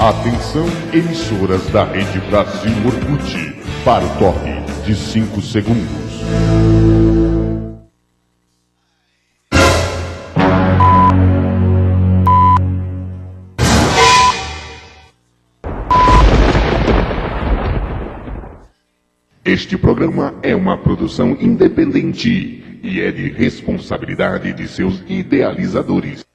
Atenção, emissoras da Rede Brasil Orkut, para o toque de 5 segundos. Este programa é uma produção independente e é de responsabilidade de seus idealizadores.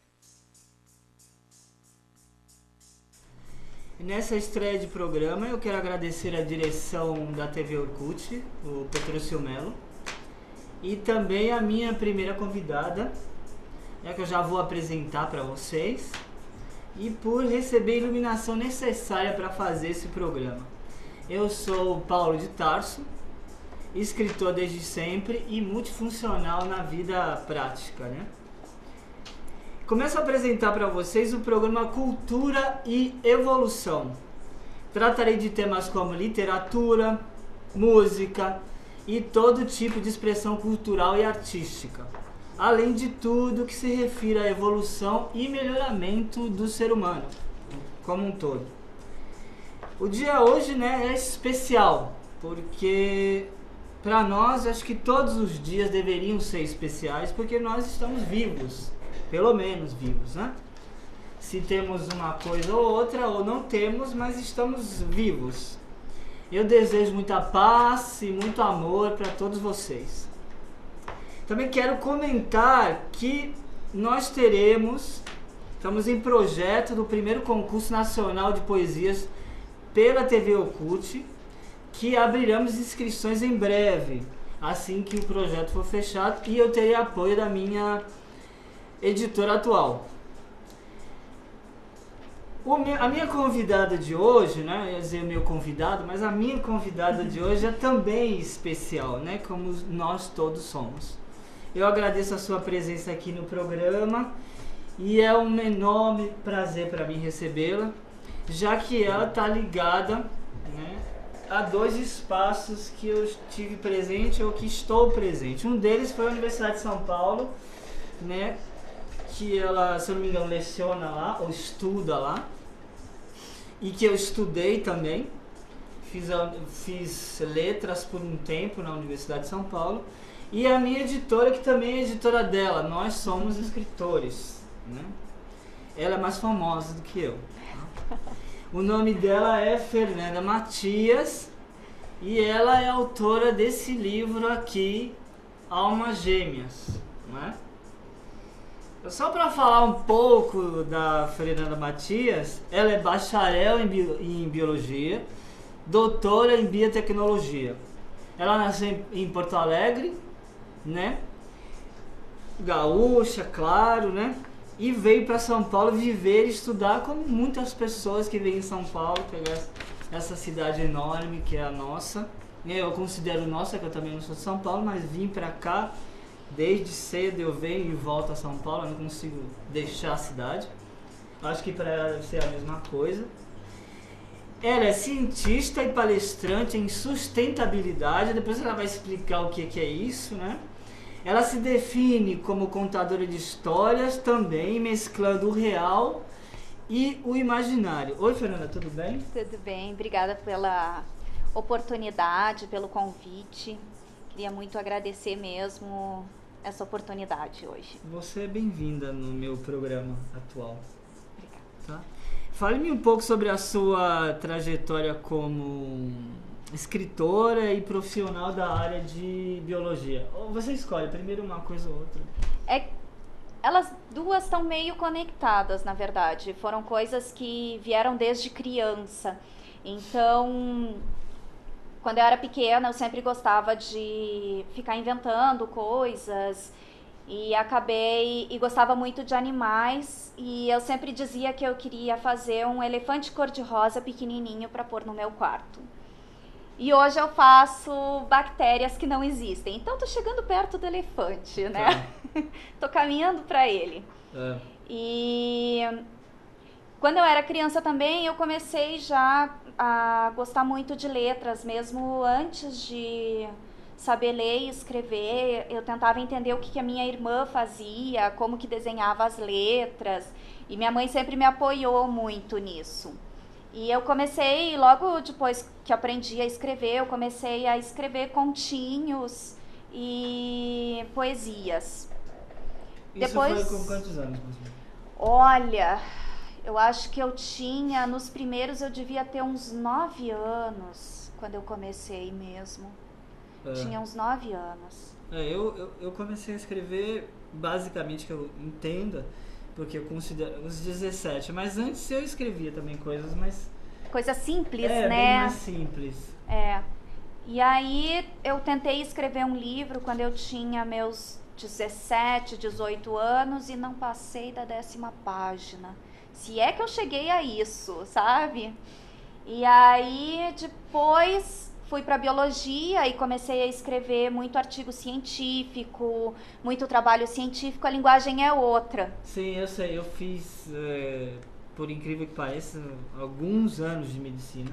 Nessa estreia de programa, eu quero agradecer a direção da TV Orkut, o Petrúcio Melo, e também a minha primeira convidada, que eu já vou apresentar para vocês, e por receber a iluminação necessária para fazer esse programa. Eu sou Paulo de Tarso, escritor desde sempre e multifuncional na vida prática, né? Começo a apresentar para vocês o programa Cultura e Evolução. Tratarei de temas como literatura, música e todo tipo de expressão cultural e artística, além de tudo que se refere à evolução e melhoramento do ser humano como um todo. O dia hoje, né, é especial, porque para nós acho que todos os dias deveriam ser especiais, porque nós estamos vivos. Pelo menos vivos, né? Se temos uma coisa ou outra, ou não temos, mas estamos vivos. Eu desejo muita paz e muito amor para todos vocês. Também quero comentar que nós estamos em projeto do primeiro concurso nacional de poesias pela TV Orkut, que abriremos inscrições em breve, assim que o projeto for fechado, e eu terei apoio da minha editora atual. A minha convidada de hoje, né? Eu ia dizer meu convidado, mas a minha convidada de hoje é também especial, né? Como nós todos somos. Eu agradeço a sua presença aqui no programa e é um enorme prazer para mim recebê-la, já que ela está ligada, né, a dois espaços que eu estive presente ou que estou presente. Um deles foi a Universidade de São Paulo, né? Que ela, se eu não me engano, leciona lá, ou estuda lá, e que eu estudei também, fiz letras por um tempo na Universidade de São Paulo, e a minha editora, que também é editora dela, nós somos escritores, né? Ela é mais famosa do que eu. O nome dela é Fernanda Matias, e ela é autora desse livro aqui, Almas Gêmeas, né? Só para falar um pouco da Fernanda Matias, ela é bacharel em biologia, doutora em biotecnologia. Ela nasceu em Porto Alegre, né? Gaúcha, claro, né? E veio para São Paulo viver e estudar, como muitas pessoas que vêm em São Paulo, pegar essa cidade enorme que é a nossa. Eu considero nossa, que eu também não sou de São Paulo, mas vim para cá. Desde cedo eu venho e volto a São Paulo, eu não consigo deixar a cidade. Acho que para ela deve ser a mesma coisa. Ela é cientista e palestrante em sustentabilidade, depois ela vai explicar o que é isso, né? Ela se define como contadora de histórias também, mesclando o real e o imaginário. Oi, Fernanda, tudo bem? Tudo bem, obrigada pela oportunidade, pelo convite. Queria muito agradecer mesmo essa oportunidade hoje. Você é bem-vinda no meu programa atual. Obrigada. Tá? Fale-me um pouco sobre a sua trajetória como escritora e profissional da área de biologia. Ou você escolhe primeiro uma coisa ou outra. Elas duas estão meio conectadas, na verdade. Foram coisas que vieram desde criança. Então, quando eu era pequena, eu sempre gostava de ficar inventando coisas e gostava muito de animais, e eu sempre dizia que eu queria fazer um elefante cor-de-rosa pequenininho para pôr no meu quarto. E hoje eu faço bactérias que não existem. Então tô chegando perto do elefante, né? Tô caminhando para ele. E quando eu era criança também, eu comecei já a gostar muito de letras, mesmo antes de saber ler e escrever. Eu tentava entender o que a minha irmã fazia, como que desenhava as letras, e minha mãe sempre me apoiou muito nisso. E eu comecei, logo depois que aprendi a escrever, eu comecei a escrever continhos e poesias. Isso Depois, foi com quantos anos? olha, eu acho que eu tinha, nos primeiros eu devia ter uns 9 anos, quando eu comecei mesmo. Tinha uns 9 anos. Eu comecei a escrever, basicamente, que eu entenda, porque eu considero uns 17, mas antes eu escrevia também coisas, mas... Coisa simples, bem né? mais simples. E aí eu tentei escrever um livro quando eu tinha meus 17, 18 anos e não passei da 10ª página. Se é que eu cheguei a isso, sabe? E aí depois fui para biologia e comecei a escrever muito artigo científico, muito trabalho científico, a linguagem é outra. Sim, eu sei, eu fiz, por incrível que pareça, alguns anos de medicina.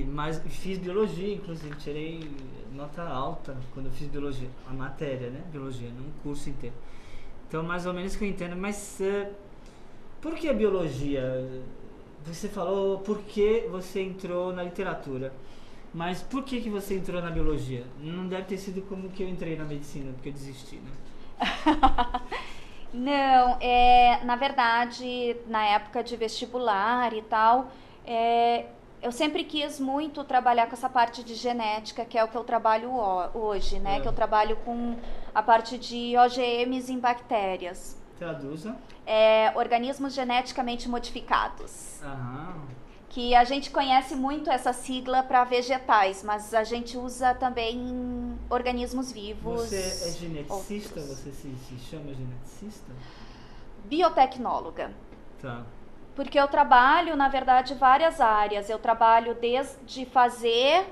Mas fiz biologia, inclusive, tirei nota alta quando eu fiz biologia, a matéria, né? Biologia, não um curso inteiro. Então, mais ou menos que eu entendo, mas por que biologia? Você falou por que você entrou na literatura, mas por que você entrou na biologia? Não deve ter sido como que eu entrei na medicina, porque eu desisti, né? Não, na verdade, na época de vestibular e tal, eu sempre quis muito trabalhar com essa parte de genética, que é o que eu trabalho hoje, né? Que eu trabalho com a parte de OGMs em bactérias. Traduza. Organismos geneticamente modificados. Aham. Que a gente conhece muito essa sigla para vegetais, mas a gente usa também em organismos vivos. Você é geneticista? Outros. Você se chama geneticista? Biotecnóloga. Tá. Porque eu trabalho, na verdade, várias áreas. Eu trabalho desde fazer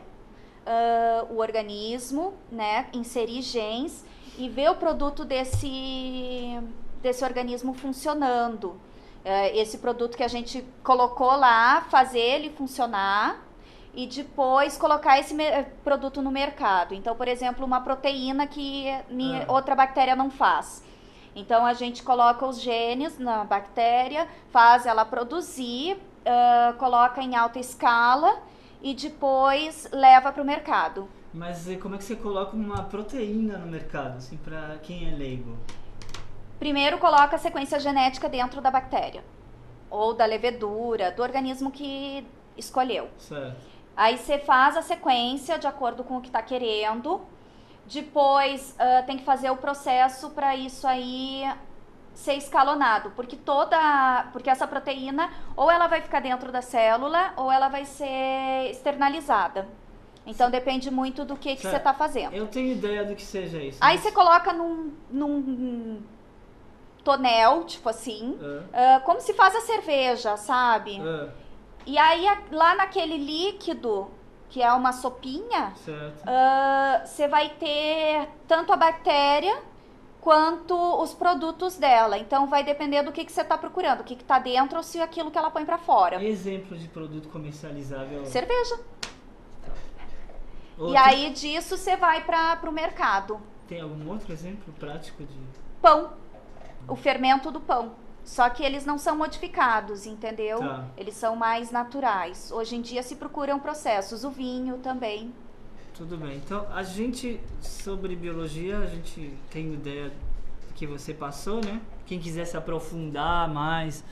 o organismo, né, inserir genes e ver o produto desse organismo funcionando. Esse produto que a gente colocou lá, fazer ele funcionar e depois colocar esse produto no mercado. Então, por exemplo, uma proteína que outra bactéria não faz. Então, a gente coloca os genes na bactéria, faz ela produzir, coloca em alta escala e depois leva para o mercado. Mas como é que você coloca uma proteína no mercado, assim, para quem é leigo? Primeiro coloca a sequência genética dentro da bactéria, ou da levedura, do organismo que escolheu. Certo. Aí você faz a sequência de acordo com o que está querendo, depois tem que fazer o processo para isso aí ser escalonado, porque essa proteína ou ela vai ficar dentro da célula ou ela vai ser externalizada. Então depende muito do que você está fazendo. Eu tenho ideia do que seja isso. Aí você coloca num tonel, tipo assim, como se faz a cerveja, sabe? E aí lá naquele líquido, que é uma sopinha, você vai ter tanto a bactéria quanto os produtos dela. Então vai depender do que você está procurando, o que está dentro ou se aquilo que ela põe para fora. Exemplo de produto comercializável? Cerveja. Outro? E aí disso você vai para o mercado. Tem algum outro exemplo prático de... Pão. O fermento do pão. Só que eles não são modificados, entendeu? Tá. Eles são mais naturais. Hoje em dia se procuram processos. O vinho também. Tudo bem. Então, sobre biologia, a gente tem ideia do que você passou, né? Quem quiser se aprofundar mais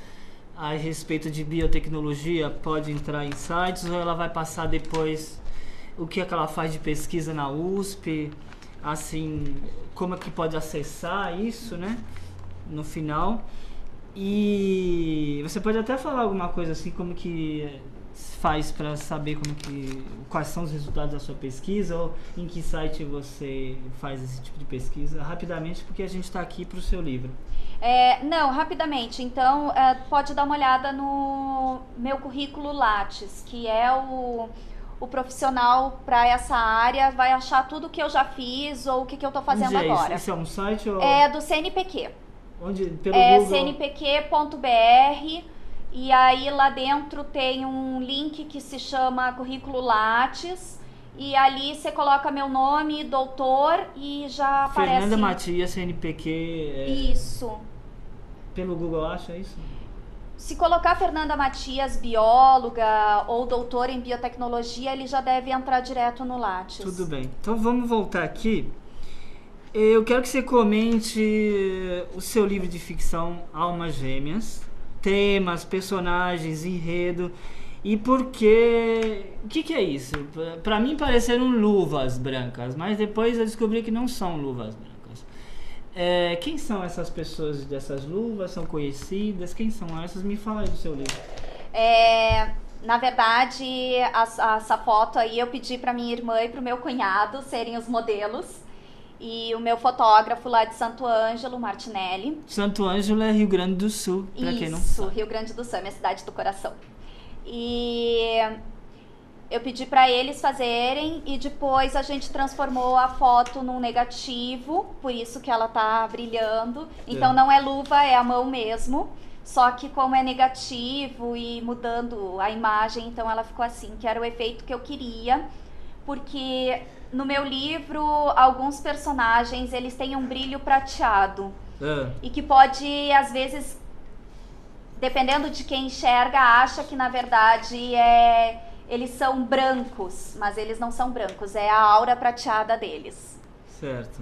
a respeito de biotecnologia, pode entrar em sites, ou ela vai passar depois o que ela faz de pesquisa na USP, assim, como é que pode acessar isso, né? No final. E você pode até falar alguma coisa assim, como que faz para saber quais são os resultados da sua pesquisa, ou em que site você faz esse tipo de pesquisa, rapidamente, porque a gente está aqui para o seu livro. Não, rapidamente. Então, pode dar uma olhada no meu currículo Lattes, que é o profissional para essa área, vai achar tudo que eu já fiz ou o que eu estou fazendo agora. Isso é um site? Ou... É do CNPq. Onde? Pelo Google? cnpq.br, e aí lá dentro tem um link que se chama Currículo Lattes, e ali você coloca meu nome, doutor, e já aparece... Fernanda Matias, CNPq... Isso. Pelo Google, acha isso? se colocar Fernanda Matias, bióloga ou doutora em biotecnologia, ele já deve entrar direto no Lattes. Tudo bem. Então vamos voltar aqui. Eu quero que você comente o seu livro de ficção Almas Gêmeas, temas, personagens, enredo e por quê. O que é isso? Para mim pareceram luvas brancas, mas depois eu descobri que não são luvas brancas. Quem são essas pessoas dessas luvas? São conhecidas? Quem são essas? Me fala aí do seu livro. Na verdade, essa foto aí eu pedi para minha irmã e para o meu cunhado serem os modelos. E o meu fotógrafo lá de Santo Ângelo, Martinelli. Santo Ângelo é Rio Grande do Sul, pra quem não sabe. Isso, Rio Grande do Sul, é minha cidade do coração. E eu pedi para eles fazerem e depois a gente transformou a foto num negativo, por isso que ela tá brilhando. Então não é luva, é a mão mesmo. Só que como é negativo e mudando a imagem, então ela ficou assim, que era o efeito que eu queria. Porque no meu livro, alguns personagens, eles têm um brilho prateado. E que pode, às vezes, dependendo de quem enxerga, acha que na verdade eles são brancos, mas eles não são brancos, é a aura prateada deles. Certo.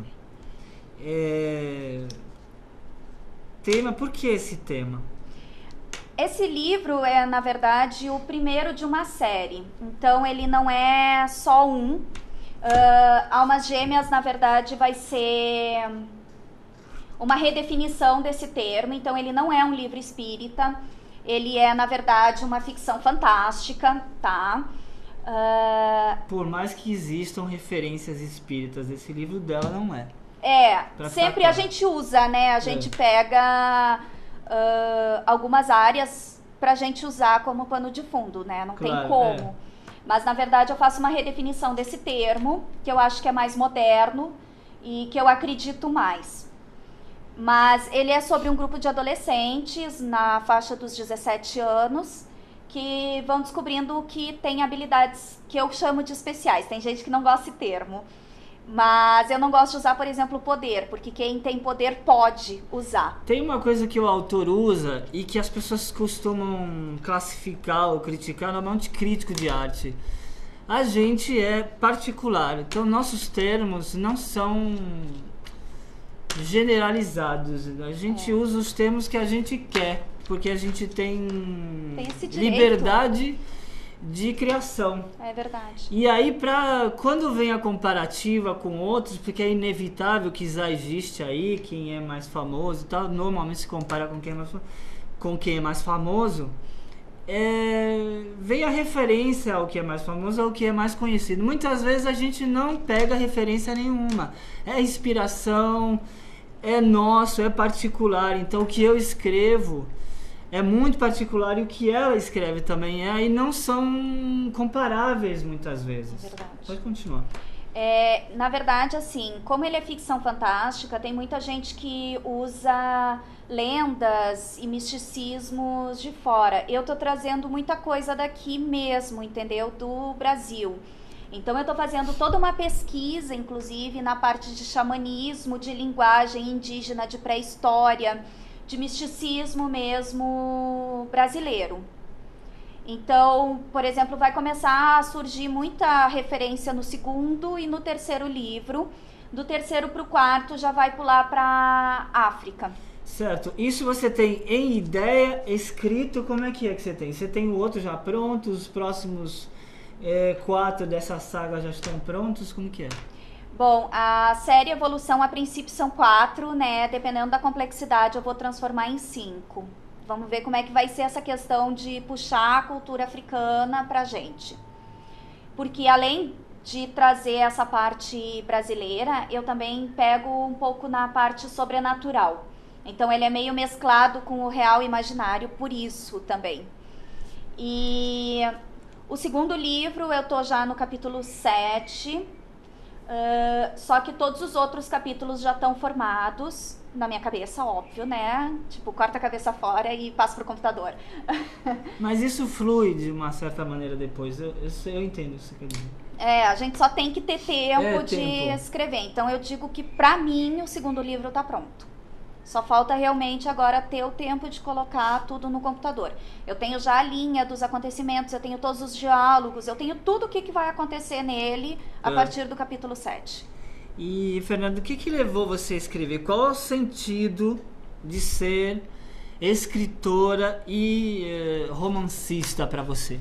Tema, por que esse tema? Esse livro é, na verdade, o primeiro de uma série, então ele não é só um. Almas Gêmeas, na verdade, vai ser uma redefinição desse termo, então ele não é um livro espírita, ele é, na verdade, uma ficção fantástica, tá? Por mais que existam referências espíritas, esse livro dela não é. Sempre a gente usa, né? A gente pega algumas áreas pra gente usar como pano de fundo, né? Não tem como. Mas, na verdade, eu faço uma redefinição desse termo, que eu acho que é mais moderno e que eu acredito mais. Mas ele é sobre um grupo de adolescentes na faixa dos 17 anos que vão descobrindo que tem habilidades que eu chamo de especiais. Tem gente que não gosta desse termo. Mas eu não gosto de usar, por exemplo, poder, porque quem tem poder pode usar. Tem uma coisa que o autor usa e que as pessoas costumam classificar ou criticar, normalmente crítico de arte. A gente é particular, então nossos termos não são generalizados. A gente usa os termos que a gente quer, porque a gente tem esse direito. Liberdade de criação. É verdade. E aí, quando vem a comparativa com outros, porque é inevitável que já existe aí, quem é mais famoso e tal, normalmente se compara com quem é mais famoso, vem a referência ao que é mais famoso, ao que é mais conhecido. Muitas vezes a gente não pega referência nenhuma. É inspiração, é nosso, é particular. Então o que eu escrevo é muito particular e o que ela escreve também e não são comparáveis muitas vezes. É verdade. Pode continuar. Na verdade, assim, como ele é ficção fantástica, tem muita gente que usa lendas e misticismos de fora. Eu tô trazendo muita coisa daqui mesmo, entendeu? Do Brasil. Então eu tô fazendo toda uma pesquisa, inclusive, na parte de xamanismo, de linguagem indígena, de pré-história, de misticismo mesmo brasileiro. Então, por exemplo, vai começar a surgir muita referência no segundo e no terceiro livro. Do terceiro para o quarto já vai pular para África. Certo. Isso você tem em ideia, escrito, como é que você tem? Você tem o outro já pronto, os próximos 4 dessa saga já estão prontos? Como que é? Bom, a série Evolução, a princípio são 4, né? Dependendo da complexidade, eu vou transformar em 5. Vamos ver como é que vai ser essa questão de puxar a cultura africana pra gente. Porque além de trazer essa parte brasileira, eu também pego um pouco na parte sobrenatural. Então ele é meio mesclado com o real e imaginário, por isso também. E o segundo livro, eu tô já no capítulo 7... só que todos os outros capítulos já estão formados na minha cabeça, óbvio, né? Tipo, corta a cabeça fora e passa pro computador. Mas isso flui de uma certa maneira depois, eu entendo isso que quer dizer. A gente só tem que ter tempo de escrever. Então eu digo que pra mim o segundo livro tá pronto. Só falta realmente agora ter o tempo de colocar tudo no computador. Eu tenho já a linha dos acontecimentos, eu tenho todos os diálogos, eu tenho tudo o que vai acontecer nele a partir do capítulo 7. E, Fernando, o que levou você a escrever? Qual é o sentido de ser escritora e romancista para você?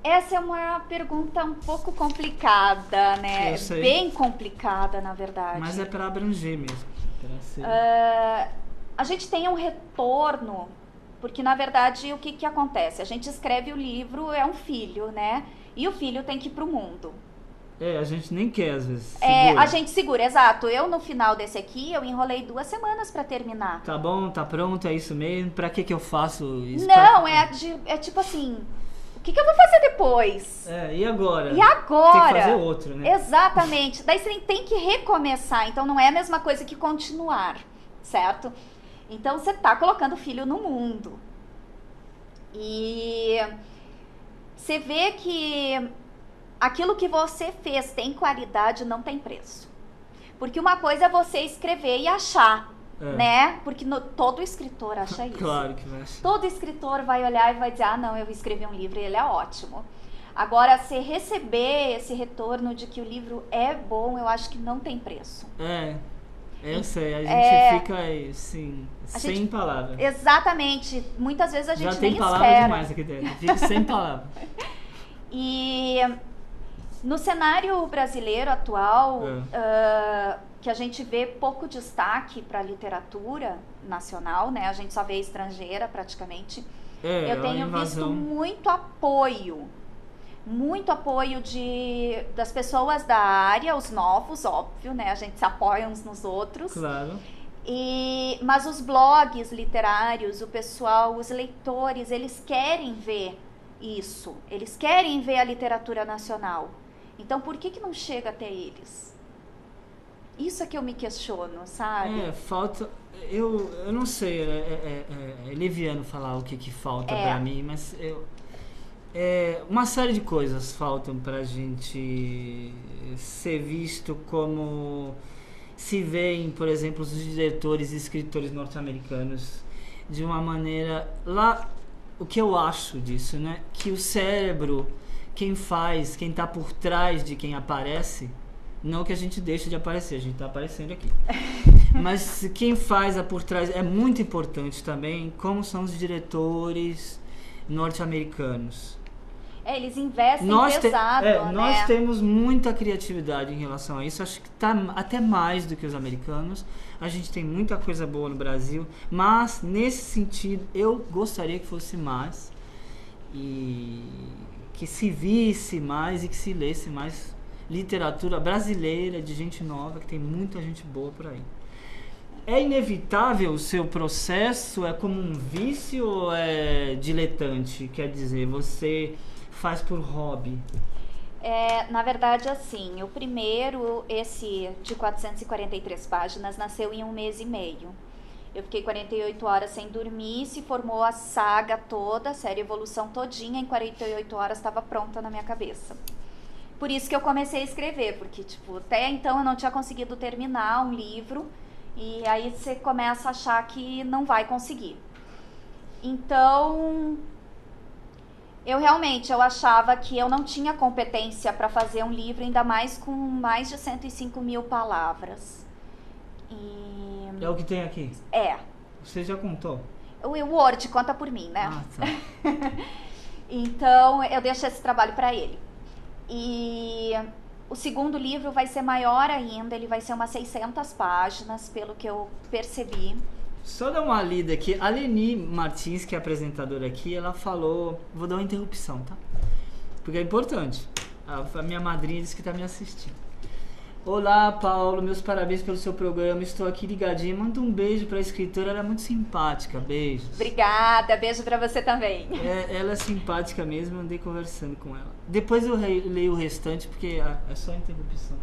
Essa é uma pergunta um pouco complicada, né? Eu sei. Bem complicada, na verdade. Mas é para abranger mesmo. A gente tem um retorno, porque na verdade o que acontece? A gente escreve o livro, é um filho, né? E o filho tem que ir pro mundo. A gente nem quer às vezes. A gente segura, exato. Eu no final desse aqui, eu enrolei 2 semanas pra terminar. Tá bom, tá pronto, é isso mesmo? Pra que eu faço isso? Não, é tipo assim, o que eu vou fazer depois? E agora? E agora? Tem que fazer outro, né? Exatamente. Daí você tem que recomeçar. Então não é a mesma coisa que continuar, certo? Então você tá colocando o filho no mundo. E você vê que aquilo que você fez tem qualidade, não tem preço. Porque uma coisa é você escrever e achar, né? Porque todo escritor acha isso. Claro que vai achar. Todo escritor vai olhar e vai dizer, não, eu escrevi um livro e ele é ótimo. Agora, você receber esse retorno de que o livro é bom, eu acho que não tem preço. Eu sei, a gente fica assim, sem palavras. Exatamente. Muitas vezes a gente já nem tem palavras espera. demais aqui dentro, fica sem palavras. E no cenário brasileiro atual, que a gente vê pouco destaque para a literatura nacional, né? A gente só vê estrangeira praticamente. Eu tenho visto muito apoio das pessoas da área, os novos, óbvio, né? A gente se apoia uns nos outros. Claro. Mas os blogs literários, o pessoal, os leitores, eles querem ver isso. Eles querem ver a literatura nacional. Então, por que não chega até eles? Isso é que eu me questiono, sabe? Falta... Eu não sei, é leviano falar o que falta pra mim, mas uma série de coisas faltam pra gente ser visto como se veem, por exemplo, os diretores e escritores norte-americanos de uma maneira... Lá, o que eu acho disso, né? Que o cérebro, quem tá por trás de quem aparece, não que a gente deixe de aparecer, a gente tá aparecendo aqui. Mas quem faz por trás é muito importante também, como são os diretores norte-americanos. Eles investem pesado, né? Nós temos muita criatividade em relação a isso, acho que tá até mais do que os americanos. A gente tem muita coisa boa no Brasil, mas nesse sentido eu gostaria que fosse mais e que se visse mais e que se lesse mais literatura brasileira, de gente nova, que tem muita gente boa por aí. É inevitável o seu processo? É como um vício ou é diletante? Quer dizer, você faz por hobby? Na verdade, assim, o primeiro, esse de 443 páginas, nasceu em 1 mês e meio. Eu fiquei 48 horas sem dormir, se formou a saga toda, a série Evolução todinha, em 48 horas estava pronta na minha cabeça. Por isso que eu comecei a escrever, porque até então eu não tinha conseguido terminar um livro, e aí você começa a achar que não vai conseguir. Então, eu achava que eu não tinha competência para fazer um livro, ainda mais com mais de 105 mil palavras. É o que tem aqui? Você já contou? O Word conta por mim, né? Tá. Então, eu deixo esse trabalho para ele. E o segundo livro vai ser maior ainda, ele vai ser umas 600 páginas, pelo que eu percebi. Só dar uma lida aqui, a Leni Martins, que é apresentadora aqui, ela falou... Vou dar uma interrupção, tá? Porque é importante. A minha madrinha disse que tá me assistindo. Olá, Paulo, meus parabéns pelo seu programa, estou aqui ligadinha. Manda um beijo pra escritora, ela é muito simpática, beijos. Obrigada, beijo pra você também. Ela é simpática mesmo, eu andei conversando com ela. Depois eu leio o restante, porque é só interrupção.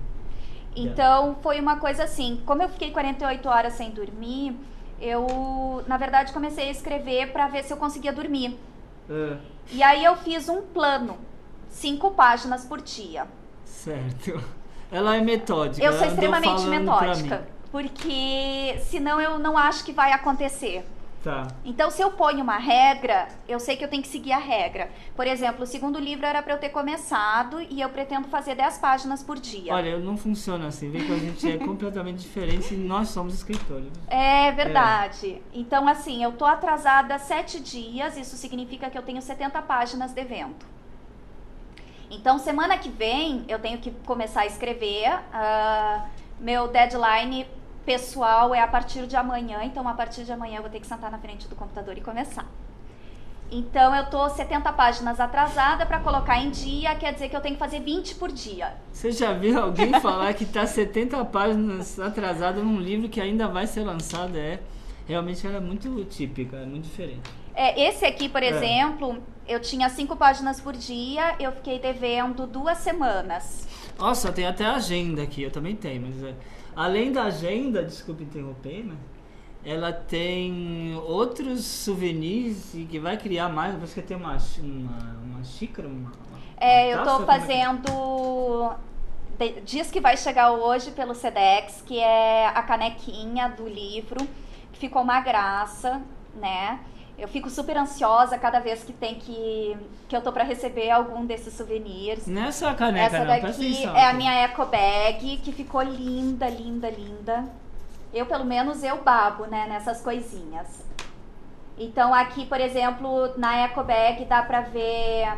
Então, foi uma coisa assim, como eu fiquei 48 horas sem dormir, eu, na verdade, comecei a escrever pra ver se eu conseguia dormir. E aí eu fiz um plano, 5 páginas por dia. Certo. Ela é metódica. Eu sou extremamente metódica. porque senão eu não acho que vai acontecer. Tá. Então, se eu ponho uma regra, eu sei que eu tenho que seguir a regra. Por exemplo, o segundo livro era para eu ter começado e eu pretendo fazer 10 páginas por dia. Olha, não funciona assim. Vê que a gente é completamente diferente e nós somos escritores. É verdade. Então, assim, eu tô atrasada 7 dias, isso significa que eu tenho 70 páginas devendo. Então, semana que vem, eu tenho que começar a escrever. Meu deadline pessoal é a partir de amanhã, então a partir de amanhã eu vou ter que sentar na frente do computador e começar. Então eu tô 70 páginas atrasada para colocar em dia, quer dizer que eu tenho que fazer 20 por dia. Você já viu alguém falar que tá 70 páginas atrasado num livro que ainda vai ser lançado? Realmente ela é muito típica, é muito diferente. Esse aqui, por exemplo, eu tinha 5 páginas por dia, eu fiquei devendo 2 semanas. Nossa, tem até agenda aqui, eu também tenho, mas além da agenda, desculpa interromper, né? Ela tem outros souvenirs e que vai criar mais. Você tem uma xícara? Eu tô fazendo. Diz que vai chegar hoje pelo Sedex, que é a canequinha do livro, que ficou uma graça, né? Eu fico super ansiosa cada vez que eu tô pra receber algum desses souvenirs. Nessa caneca, essa daqui é a minha eco bag, que ficou linda, linda, linda. Eu, pelo menos, eu babo, né, nessas coisinhas. Então, aqui, por exemplo, na eco bag dá pra ver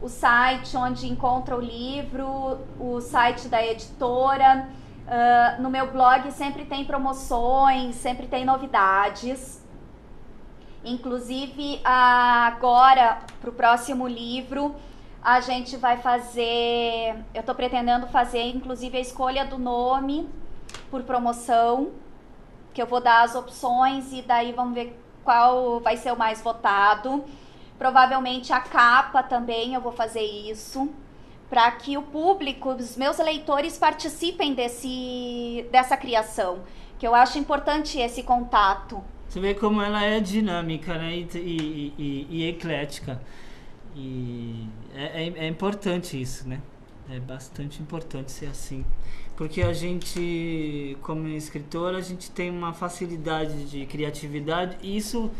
o site onde encontra o livro, o site da editora. No meu blog sempre tem promoções, sempre tem novidades. Inclusive, agora, para o próximo livro, a gente vai fazer... Eu estou pretendendo fazer, inclusive, a escolha do nome por promoção, que eu vou dar as opções e daí vamos ver qual vai ser o mais votado. Provavelmente a capa também eu vou fazer isso, para que o público, os meus leitores, participem dessa criação, que eu acho importante esse contato. Você vê como ela é dinâmica, né? E eclética. E é importante isso, né? É bastante importante ser assim. Porque a gente, como escritor, a gente tem uma facilidade de criatividade e isso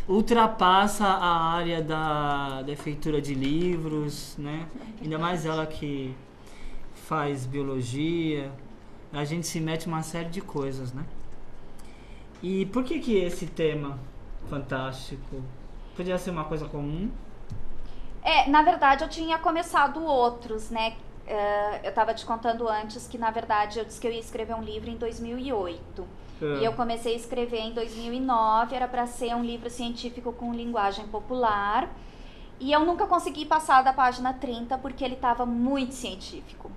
ultrapassa a área da feitura de livros, né? Ainda mais ela que faz biologia. A gente se mete em uma série de coisas, né? E por que esse tema fantástico? Podia ser uma coisa comum? Na verdade eu tinha começado outros, né? Eu estava te contando antes que, na verdade, eu disse que eu ia escrever um livro em 2008. E eu comecei a escrever em 2009, era para ser um livro científico com linguagem popular. E eu nunca consegui passar da página 30 porque ele estava muito científico.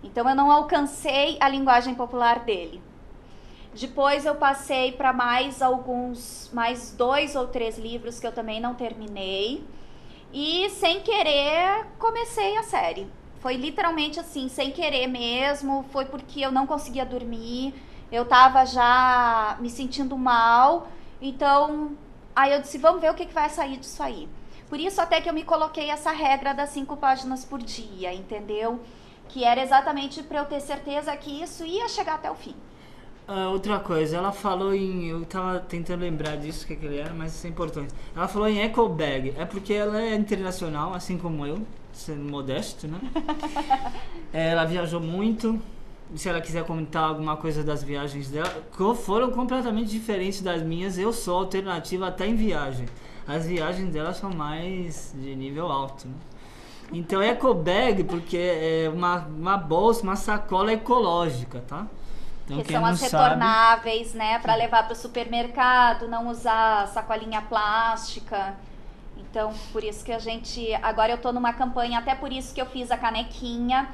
Então eu não alcancei a linguagem popular dele. Depois eu passei para mais 2 ou 3 livros que eu também não terminei. E sem querer comecei a série. Foi literalmente assim, sem querer mesmo, foi porque eu não conseguia dormir, eu tava já me sentindo mal, então aí eu disse, vamos ver o que vai sair disso aí. Por isso até que eu me coloquei essa regra das 5 páginas por dia, entendeu? Que era exatamente para eu ter certeza que isso ia chegar até o fim. Outra coisa, ela falou eu tava tentando lembrar disso, que ele era, mas isso é importante. Ela falou em eco bag, é porque ela é internacional, assim como eu, sendo modesto, né? Ela viajou muito, se ela quiser comentar alguma coisa das viagens dela, foram completamente diferentes das minhas, eu sou alternativa até em viagem. As viagens dela são mais de nível alto, né? Então eco bag, porque é uma bolsa, uma sacola ecológica, tá? Então, que são as retornáveis, né, para levar para o supermercado, não usar sacolinha plástica. Então, por isso que agora eu tô numa campanha, até por isso que eu fiz a canequinha,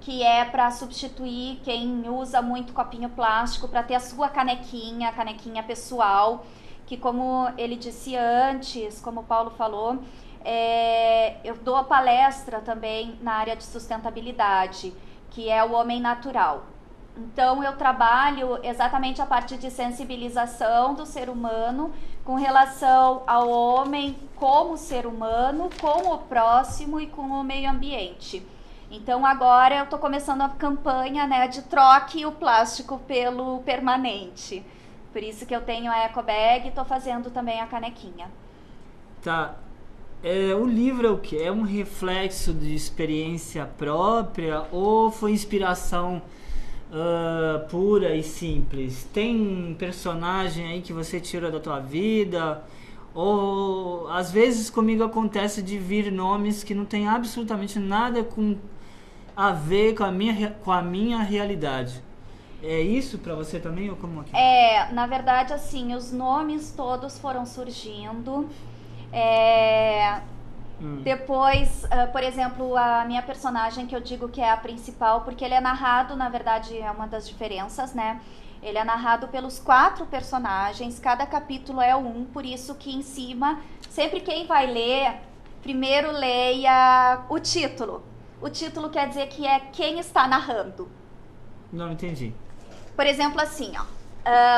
que é para substituir quem usa muito copinho plástico, para ter a sua canequinha, a canequinha pessoal, que como ele disse antes, como o Paulo falou, eu dou a palestra também na área de sustentabilidade, que é o homem natural. Então eu trabalho exatamente a parte de sensibilização do ser humano com relação ao homem como ser humano, com o próximo e com o meio ambiente. Então agora eu tô começando a campanha, né, de troque o plástico pelo permanente. Por isso que eu tenho a eco bag e tô fazendo também a canequinha. Tá. O livro é o quê? É um reflexo de experiência própria ou foi inspiração pura e simples? Tem personagem aí que você tirou da tua vida? Ou às vezes comigo acontece de vir nomes que não tem absolutamente nada a ver com a minha realidade. É isso pra você também ou como é? Na verdade, assim, os nomes todos foram surgindo. Depois, por exemplo, a minha personagem, que eu digo que é a principal, porque ele é narrado, na verdade, é uma das diferenças, né? Ele é narrado pelos 4 personagens, cada capítulo é um, por isso que em cima, sempre quem vai ler, primeiro leia o título. O título quer dizer que é quem está narrando. Não entendi. Por exemplo, assim, ó,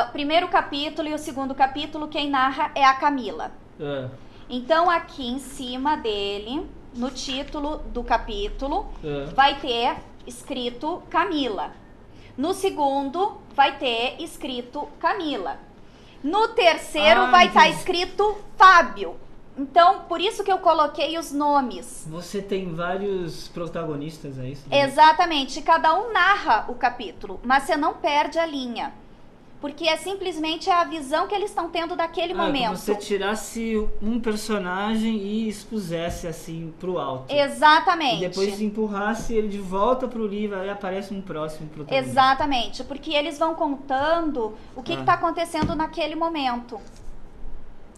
o primeiro capítulo e o segundo capítulo, quem narra é a Camila. Então, aqui em cima dele, no título do capítulo, vai ter escrito Camila. No segundo, vai ter escrito Camila. No terceiro, vai estar escrito Fábio. Então, por isso que eu coloquei os nomes. Você tem vários protagonistas, é isso? Exatamente. Cada um narra o capítulo, mas você não perde a linha. Porque é simplesmente a visão que eles estão tendo daquele momento. Como se você tirasse um personagem e expusesse assim pro alto. Exatamente. E depois empurrasse ele de volta pro livro, aí aparece um próximo protagonista. Exatamente, porque eles vão contando o que está acontecendo naquele momento.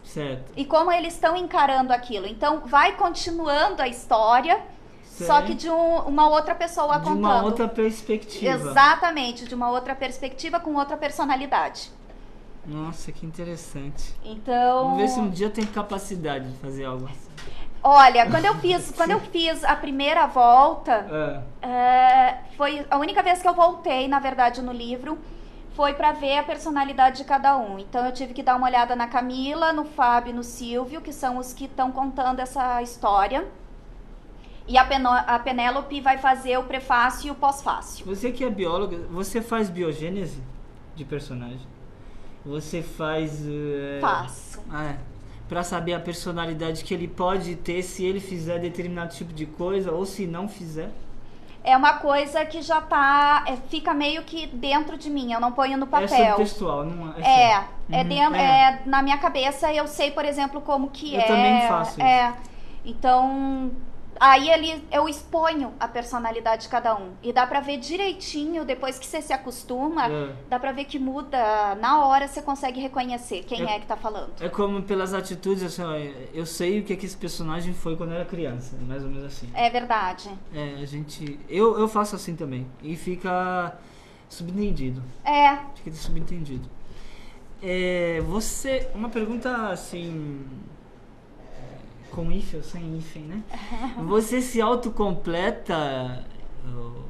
Certo. E como eles estão encarando aquilo. Então vai continuando a história, só que de uma outra pessoa contando. De uma outra perspectiva. Exatamente, de uma outra perspectiva com outra personalidade. Nossa, que interessante. Então... Vamos ver se um dia eu tenho capacidade de fazer algo assim. Olha, quando eu fiz a primeira volta, foi a única vez que eu voltei, na verdade, no livro, foi para ver a personalidade de cada um. Então eu tive que dar uma olhada na Camila, no Fábio e no Silvio, que são os que estão contando essa história. E a Penélope vai fazer o prefácio e o pós-fácio. Você que é bióloga, você faz biogênese de personagem? Você faz... Faço. Pra saber a personalidade que ele pode ter se ele fizer determinado tipo de coisa ou se não fizer? É uma coisa que já fica meio que dentro de mim, eu não ponho no papel. É subtextual, não é? Na minha cabeça eu sei, por exemplo, como que eu também faço isso. Então, aí eu exponho a personalidade de cada um. E dá pra ver direitinho, depois que você se acostuma, dá pra ver que muda. Na hora você consegue reconhecer quem é que tá falando. É como pelas atitudes, assim, ó, eu sei o que esse personagem foi quando era criança, mais ou menos assim. É verdade. Eu faço assim também. E fica subentendido. Fica subentendido. Uma pergunta assim... Com hífen ou sem hífen, né? Você se autocompleta,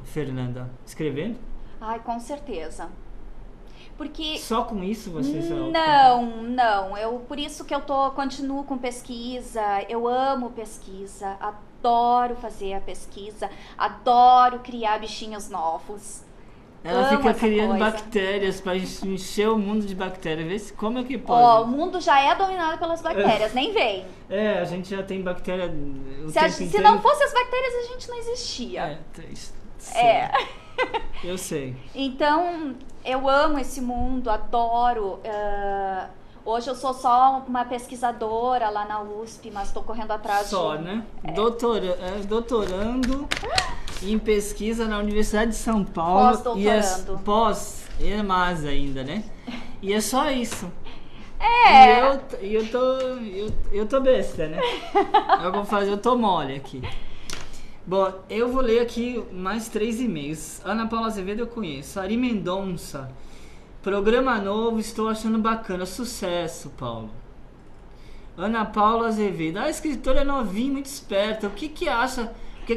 Fernanda, escrevendo? Ai, com certeza. Porque... Só com isso você se autocompleta? Não. Por isso que eu continuo com pesquisa, eu amo pesquisa, adoro fazer a pesquisa, adoro criar bichinhos novos. Ela fica criando bactérias para encher o mundo de bactérias. Como é que pode? O mundo já é dominado pelas bactérias, nem vem. A gente já tem bactéria se não fosse as bactérias, a gente não existia. Eu sei. Então, eu amo esse mundo, adoro. Hoje eu sou só uma pesquisadora lá na USP, mas estou correndo atrás né? Doutorando em pesquisa na Universidade de São Paulo. Pós-doutorando. É mais ainda, né? E é só isso. E eu tô besta, né? Eu tô mole aqui. Bom, eu vou ler aqui mais 3 e-mails. Ana Paula Azevedo eu conheço. Ari Mendonça. Programa novo, estou achando bacana. Sucesso, Paulo. Ana Paula Azevedo. A escritora é novinha, muito esperta. O que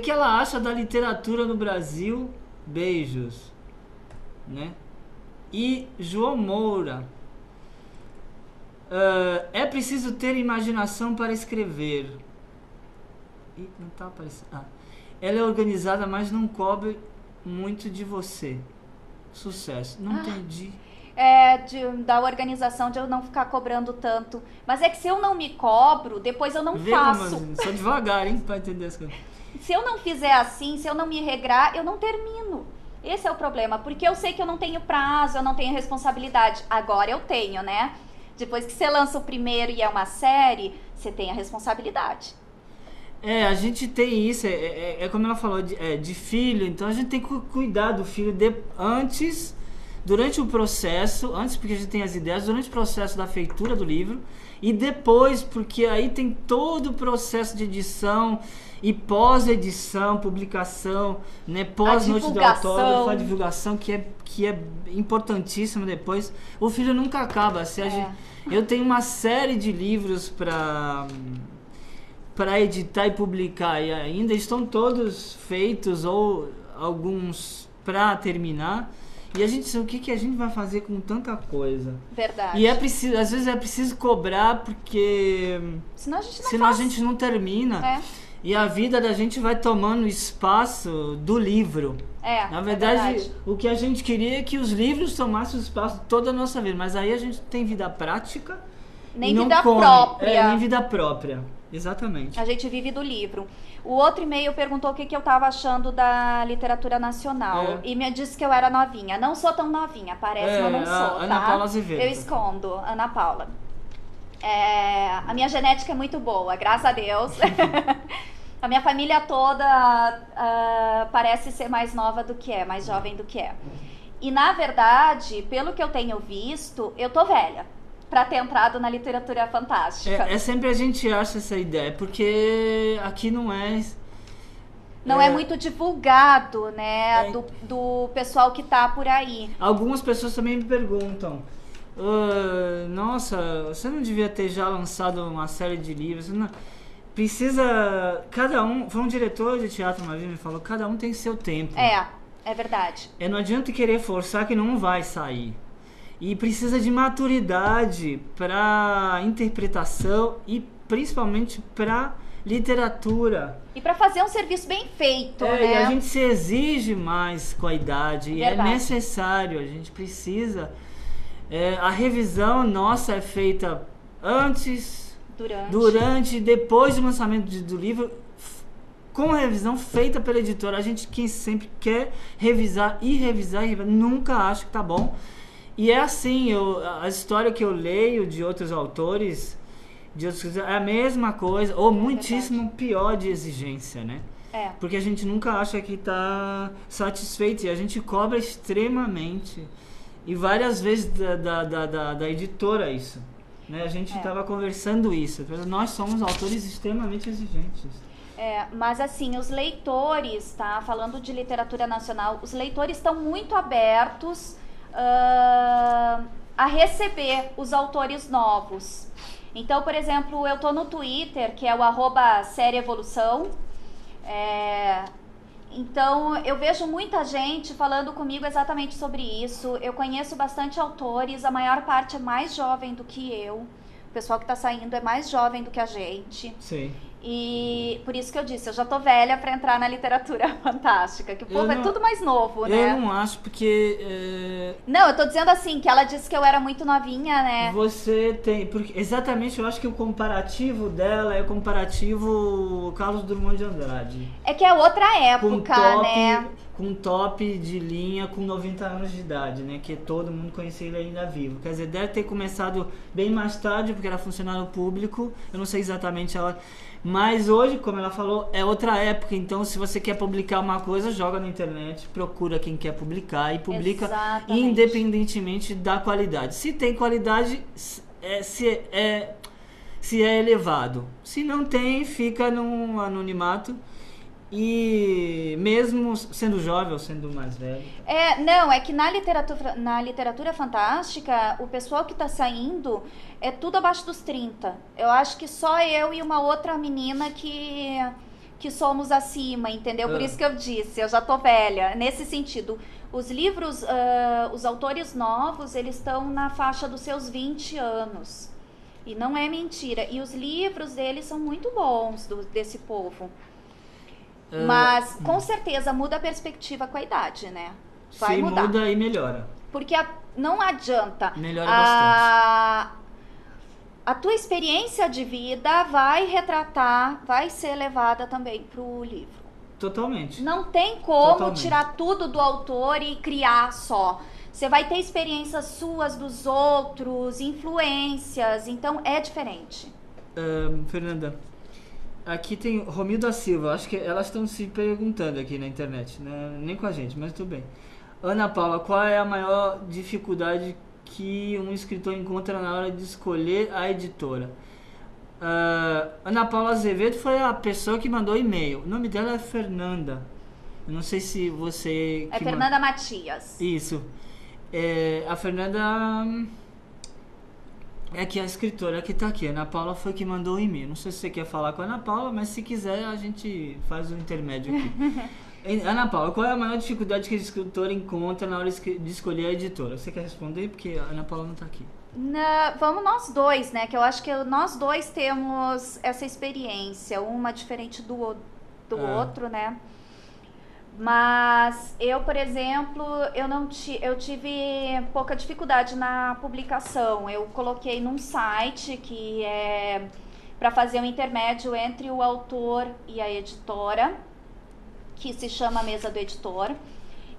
ela acha da literatura no Brasil? Beijos. Né? E João Moura. É preciso ter imaginação para escrever. Não tá aparecendo. ela é organizada, mas não cobra muito de você. Sucesso. Não entendi. Da organização, de eu não ficar cobrando tanto. Mas é que se eu não me cobro, depois eu não faço. Só devagar, hein, pra entender as coisas. Se eu não fizer assim, se eu não me regrar, eu não termino. Esse é o problema, porque eu sei que eu não tenho prazo, eu não tenho responsabilidade. Agora eu tenho, né? Depois que você lança o primeiro e é uma série, você tem a responsabilidade. A gente tem isso, como ela falou, de filho, então a gente tem que cuidar do filho antes, durante o processo, antes porque a gente tem as ideias, durante o processo da feitura do livro, e depois, porque aí tem todo o processo de edição e pós-edição, publicação, né, pós-noite do autógrafo, a divulgação, que é importantíssimo depois. O filho nunca acaba. Eu tenho uma série de livros para editar e publicar, e ainda estão todos feitos, ou alguns para terminar. E a gente, o que a gente vai fazer com tanta coisa? Verdade. E às vezes é preciso cobrar, porque senão a gente não termina. E a vida da gente vai tomando espaço do livro. Na verdade, o que a gente queria é que os livros tomassem o espaço de toda a nossa vida. Mas aí a gente tem vida prática. Nem vida própria. Nem vida própria. Exatamente. A gente vive do livro. O outro e-mail perguntou o que eu estava achando da literatura nacional. E me disse que eu era novinha. Não sou tão novinha, parece, mas não sou, tá? Ana Paula Azevedo. Eu escondo, Ana Paula. A minha genética é muito boa, graças a Deus. A minha família toda parece ser mais nova do que é, mais jovem do que é. E, na verdade, pelo que eu tenho visto, eu tô velha para ter entrado na literatura fantástica. Sempre a gente acha essa ideia, porque aqui não é... Não é muito divulgado, né, do pessoal que tá por aí. Algumas pessoas também me perguntam, nossa, você não devia ter já lançado uma série de livros? Não, precisa... Cada um... Foi um diretor de teatro uma vez me falou, cada um tem seu tempo. É verdade. Não adianta querer forçar que não vai sair. E precisa de maturidade para interpretação e principalmente para literatura. E para fazer um serviço bem feito, né? E a gente se exige mais com a idade. E é necessário, a gente precisa... a revisão nossa é feita antes, durante e depois do lançamento do livro, com a revisão feita pela editora. A gente que sempre quer revisar e revisar, nunca acha que tá bom. E é assim, a história que eu leio de outros autores, é a mesma coisa, ou muitíssimo pior de exigência, né? Porque a gente nunca acha que tá satisfeito, e a gente cobra extremamente. E várias vezes da editora isso, né? A gente estava conversando isso. Nós somos autores extremamente exigentes. Mas assim, os leitores, tá? Falando de literatura nacional, os leitores estão muito abertos a receber os autores novos. Então, por exemplo, eu tô no Twitter, que é o @serieevolução. Então, eu vejo muita gente falando comigo exatamente sobre isso. Eu conheço bastante autores, a maior parte é mais jovem do que eu. O pessoal que tá saindo é mais jovem do que a gente. Sim. E por isso que eu disse, eu já tô velha para entrar na literatura fantástica, que o povo é tudo mais novo, né? Eu não acho, porque... Não, eu tô dizendo assim, que ela disse que eu era muito novinha, né? Você tem... Exatamente, eu acho que o comparativo dela é o comparativo Carlos Drummond de Andrade. É que é outra época, né? Com top de linha, com 90 anos de idade, né? Que todo mundo conhecia ele ainda vivo. Quer dizer, deve ter começado bem mais tarde, porque era funcionário público. Eu não sei exatamente ela... Mas hoje, como ela falou, é outra época. Então, se você quer publicar uma coisa, joga na internet, procura quem quer publicar e publica. Exatamente. Independentemente da qualidade. Se tem qualidade, se é elevado. Se não tem, fica no anonimato. E mesmo sendo jovem ou sendo mais velho. Não, é que na literatura fantástica, o pessoal que tá saindo é tudo abaixo dos 30. Eu acho que só eu e uma outra menina que somos acima, entendeu? Por isso que eu disse, eu já tô velha. Nesse sentido, os livros, os autores novos, eles estão na faixa dos seus 20 anos. E não é mentira. E os livros deles são muito bons, desse povo. Mas com certeza muda a perspectiva com a idade, né? Vai se mudar. muda e melhora. Porque não adianta. Melhora bastante. A tua experiência de vida vai retratar, vai ser levada também pro livro. Totalmente. Não tem como Totalmente. tirar tudo do autor e criar só. Você vai ter experiências suas, dos outros, influências, então é diferente. Fernanda, aqui tem Romilda Silva, acho que elas estão se perguntando aqui na internet, né? Nem com a gente, mas tudo bem. Ana Paula, qual é a maior dificuldade que um escritor encontra na hora de escolher a editora? Ana Paula Azevedo foi a pessoa que mandou e-mail. O nome dela é Fernanda. Eu não sei se você... É Fernanda Matias. Isso. A Fernanda é que a escritora que tá aqui. A Ana Paula foi que mandou o e-mail. Não sei se você quer falar com a Ana Paula, mas se quiser a gente faz um intermédio aqui. Ana Paula, qual é a maior dificuldade que a escritora encontra na hora de escolher a editora? Você quer responder? Porque a Ana Paula não tá aqui. Vamos nós dois, né? Que eu acho que nós dois temos essa experiência, uma diferente do outro, né? Mas eu, por exemplo, eu tive pouca dificuldade na publicação. Eu coloquei num site que é para fazer um intermédio entre o autor e a editora, que se chama Mesa do Editor.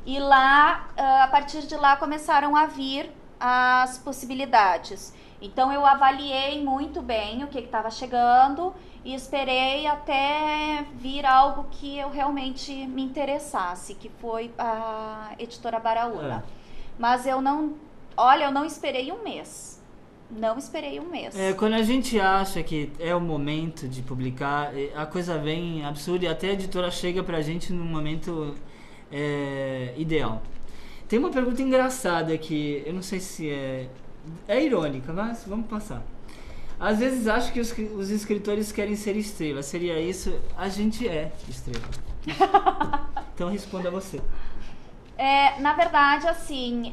E lá, a partir de lá, começaram a vir as possibilidades. Então eu avaliei muito bem o que estava chegando e esperei até vir algo que eu realmente me interessasse, que foi a editora Baraúna. Mas eu não esperei um mês. Não esperei um mês. Quando a gente acha que é o momento de publicar, a coisa vem absurda e até a editora chega pra gente num momento ideal. Tem uma pergunta engraçada aqui, eu não sei se é irônica, mas vamos passar. Às vezes acho que os escritores querem ser estrelas. Seria isso? A gente é estrela. Então responda você. Na verdade, assim,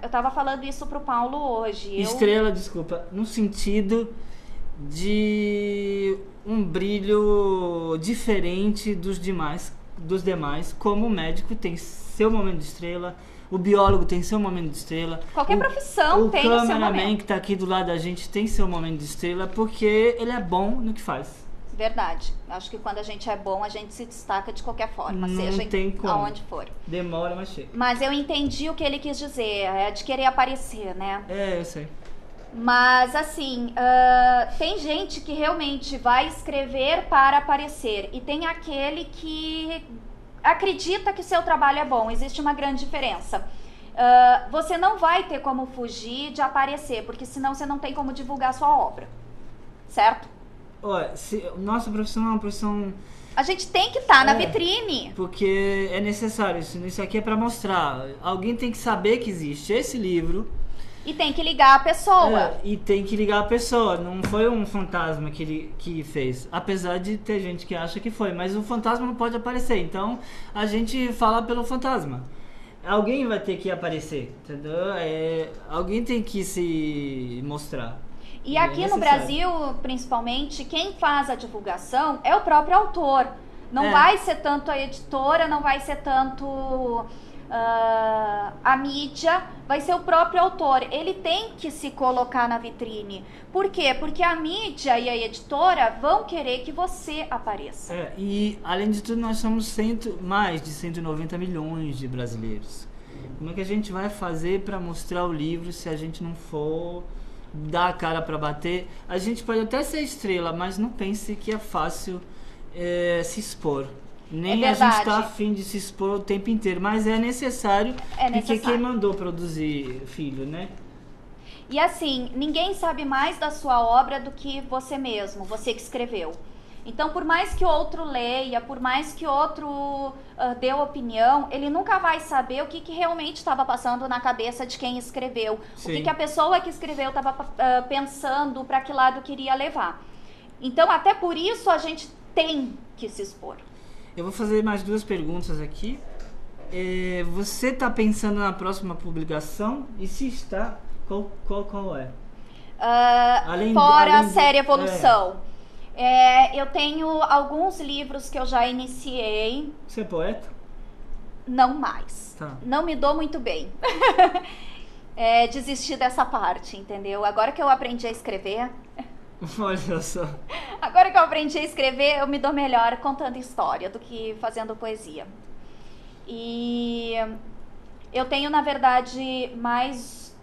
eu tava falando isso pro Paulo hoje. Estrela, desculpa, no sentido de um brilho diferente dos demais, como o médico tem seu momento de estrela, o biólogo tem seu momento de estrela. Qualquer profissão tem o seu momento. O cameraman que tá aqui do lado da gente tem seu momento de estrela, porque ele é bom no que faz. Verdade. Acho que quando a gente é bom, a gente se destaca de qualquer forma, Não seja tem como. aonde for. Demora, mas chega. Mas eu entendi o que ele quis dizer, de querer aparecer, né? Eu sei. Mas, assim, tem gente que realmente vai escrever para aparecer e tem aquele que acredita que seu trabalho é bom. Existe uma grande diferença. Você não vai ter como fugir de aparecer, porque senão você não tem como divulgar sua obra, certo? Olha, nossa profissão é uma profissão... A gente tem que estar na vitrine. Porque é necessário, isso aqui é para mostrar. Alguém tem que saber que existe esse livro. E tem que ligar a pessoa. E tem que ligar a pessoa. Não foi um fantasma que fez. Apesar de ter gente que acha que foi. Mas o fantasma não pode aparecer. Então a gente fala pelo fantasma. Alguém vai ter que aparecer, entendeu? Alguém tem que se mostrar. E aqui no Brasil, principalmente, quem faz a divulgação é o próprio autor. Não vai ser tanto a editora, não vai ser tanto a mídia, vai ser o próprio autor. Ele tem que se colocar na vitrine. Por quê? Porque a mídia e a editora vão querer que você apareça. E, além de tudo, nós somos mais de 190 milhões de brasileiros. Como é que a gente vai fazer para mostrar o livro se a gente não for... dar a cara para bater? A gente pode até ser estrela, mas não pense que é fácil se expor. Nem a gente tá afim de se expor o tempo inteiro, mas é necessário. Porque quem mandou produzir filho, né? E assim, ninguém sabe mais da sua obra do que você mesmo, você que escreveu. Então, por mais que outro leia, por mais que outro dê opinião, ele nunca vai saber o que realmente estava passando na cabeça de quem escreveu. Sim. O que a pessoa que escreveu estava pensando, para que lado queria levar. Então, até por isso, a gente tem que se expor. Eu vou fazer mais duas perguntas aqui. Você está pensando na próxima publicação? E se está, qual é? Fora a série Evolução. Eu tenho alguns livros que eu já iniciei. Você é poeta? Não mais. Tá. Não me dou muito bem. Desisti dessa parte, entendeu? Agora que eu aprendi a escrever... Olha só. Agora que eu aprendi a escrever, eu me dou melhor contando história do que fazendo poesia. E eu tenho, na verdade, mais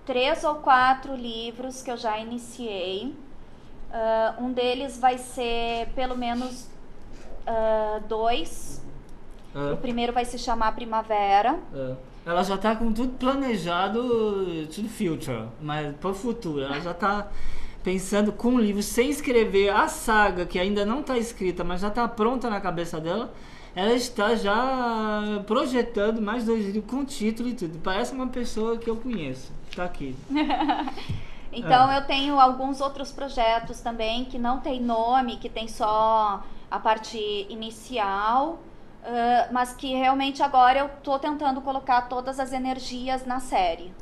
3 ou 4 livros que eu já iniciei. Um deles vai ser pelo menos 2. O primeiro vai se chamar Primavera. Ela já tá com tudo planejado, tudo future, mas pro futuro. Ela já tá pensando com um livro, sem escrever a saga, que ainda não tá escrita, mas já tá pronta na cabeça dela. Ela está já projetando mais 2 livros com título e tudo. Parece uma pessoa que eu conheço. Tá aqui. Então eu tenho alguns outros projetos também que não tem nome, que tem só a parte inicial, mas que realmente agora eu tô tentando colocar todas as energias na série.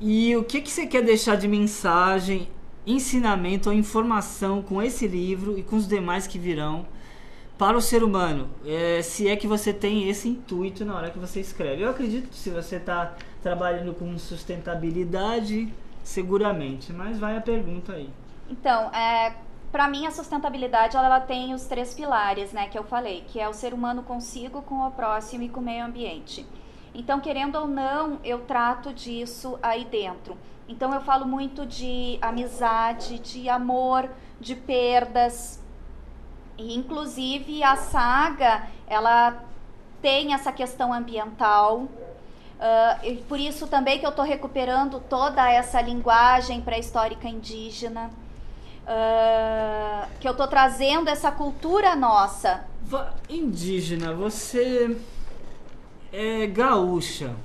E o que você quer deixar de mensagem, ensinamento ou informação com esse livro e com os demais que virão para o ser humano? Se é que você tem esse intuito na hora que você escreve. Eu acredito que se você está trabalhando com sustentabilidade, seguramente, mas vai a pergunta aí. Então, para mim a sustentabilidade ela tem os 3 pilares, né, que eu falei, que é o ser humano consigo, com o próximo e com o meio ambiente. Então, querendo ou não, eu trato disso aí dentro. Então eu falo muito de amizade, de amor, de perdas. E inclusive a saga, ela tem essa questão ambiental. E por isso também que eu estou recuperando toda essa linguagem pré-histórica indígena. Que eu estou trazendo essa cultura nossa. Indígena, você é gaúcha.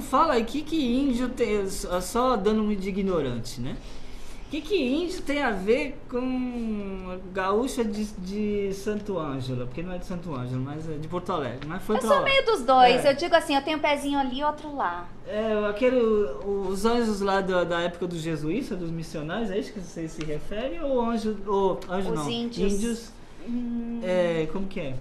Fala aí, o que índio tem, só dando um de ignorante, né? O que índio tem a ver com gaúcha de Santo Ângelo? Porque não é de Santo Ângelo, mas é de Porto Alegre. Mas foi eu sou meio dos dois, É. Eu digo assim, eu tenho um pezinho ali e outro lá. Os anjos lá da época dos jesuítas, dos missionários, é isso que você se refere? Ou anjo Os não? índios. Como que é?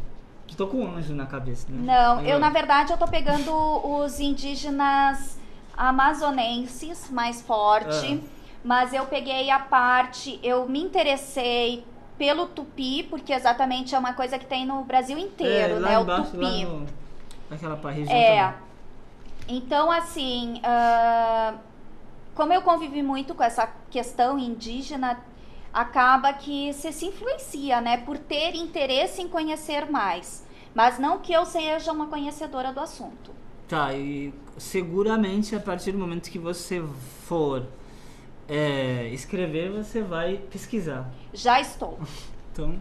Tô com um anjo na cabeça, né? Não, eu na verdade eu tô pegando os indígenas amazonenses mais forte, mas eu peguei a parte, eu me interessei pelo tupi, porque exatamente é uma coisa que tem no Brasil inteiro, lá né? embaixo, O tupi. lá naquela região também. Então assim, como eu convivi muito com essa questão indígena, acaba que você se influencia, né? Por ter interesse em conhecer mais. Mas não que eu seja uma conhecedora do assunto. Tá, e seguramente a partir do momento que você for escrever, você vai pesquisar. Já estou. Então,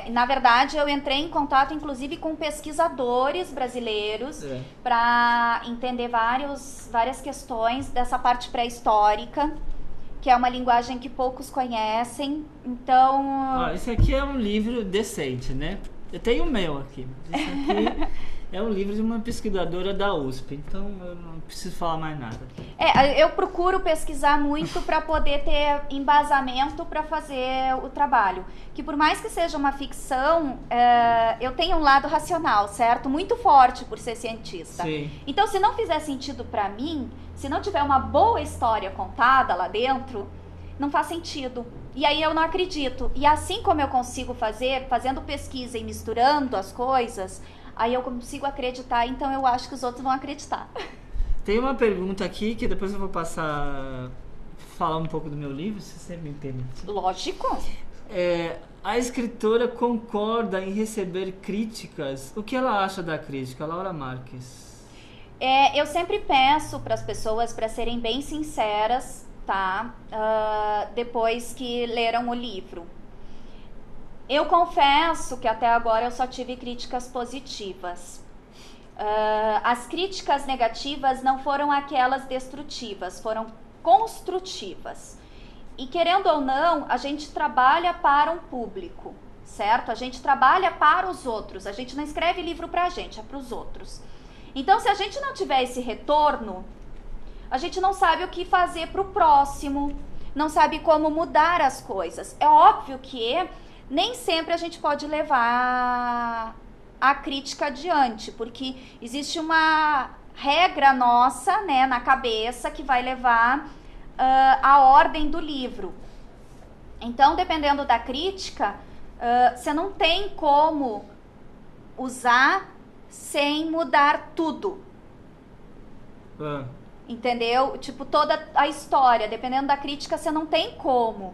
na verdade, eu entrei em contato, inclusive, com pesquisadores brasileiros para entender várias questões dessa parte pré-histórica, que é uma linguagem que poucos conhecem. Então... esse aqui é um livro decente, né? Eu tenho o meu aqui. Esse aqui é um livro de uma pesquisadora da USP, então eu não preciso falar mais nada. Eu procuro pesquisar muito para poder ter embasamento para fazer o trabalho. Que por mais que seja uma ficção, eu tenho um lado racional, certo? Muito forte por ser cientista. Sim. Então, se não fizer sentido para mim, se não tiver uma boa história contada lá dentro, não faz sentido. E aí eu não acredito. E assim como eu consigo fazer, fazendo pesquisa e misturando as coisas, aí eu consigo acreditar, então eu acho que os outros vão acreditar. Tem uma pergunta aqui que depois eu vou falar um pouco do meu livro, se você me permite. Lógico. A escritora concorda em receber críticas. O que ela acha da crítica, Laura Marques? Eu sempre peço para as pessoas para serem bem sinceras, tá? Depois que leram o livro. Eu confesso que até agora eu só tive críticas positivas. As críticas negativas não foram aquelas destrutivas, foram construtivas. E querendo ou não, a gente trabalha para um público, certo? A gente trabalha para os outros, a gente não escreve livro para a gente, é para os outros. Então, se a gente não tiver esse retorno, a gente não sabe o que fazer para o próximo, não sabe como mudar as coisas. É óbvio que nem sempre a gente pode levar a crítica adiante, porque existe uma regra nossa, né, na cabeça que vai levar a ordem do livro. Então, dependendo da crítica, você não tem como usar sem mudar tudo. Entendeu? Tipo, toda a história, dependendo da crítica, você não tem como.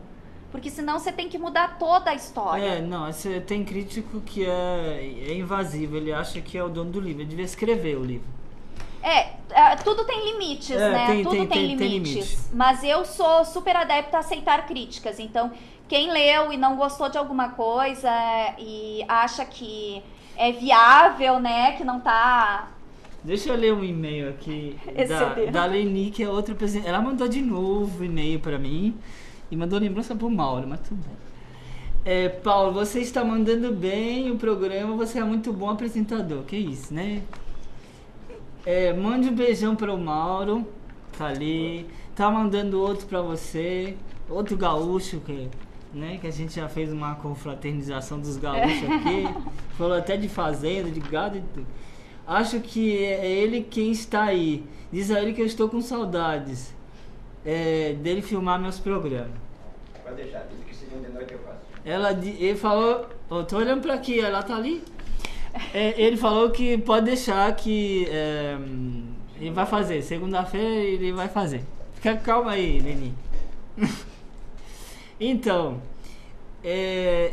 Porque senão você tem que mudar toda a história. Não, tem crítico que é invasivo, ele acha que é o dono do livro, ele devia escrever o livro. Tudo tem limites, né? Tudo tem limites. Mas eu sou super adepta a aceitar críticas. Então, quem leu e não gostou de alguma coisa e acha que é viável, né? Que não tá... Deixa eu ler um e-mail aqui da Leni, que é outra pessoa. Ela mandou de novo e-mail pra mim e mandou lembrança pro Mauro, mas tudo bem. Paulo, você está mandando bem o programa, você é muito bom apresentador. Que isso, né? Mande um beijão pro Mauro, tá ali. Tá mandando outro pra você, outro gaúcho que a gente já fez uma confraternização dos gaúchos aqui. Falou até de fazenda, de gado e tudo. Acho que é ele quem está aí. Diz a ele que eu estou com saudades dele filmar meus programas. Pode deixar, diz que segunda noite eu faço. Ele falou, eu tô olhando pra aqui, ela tá ali. Ele falou que pode deixar que ele vai fazer. Segunda-feira ele vai fazer. Fica calma aí, Leni. Então,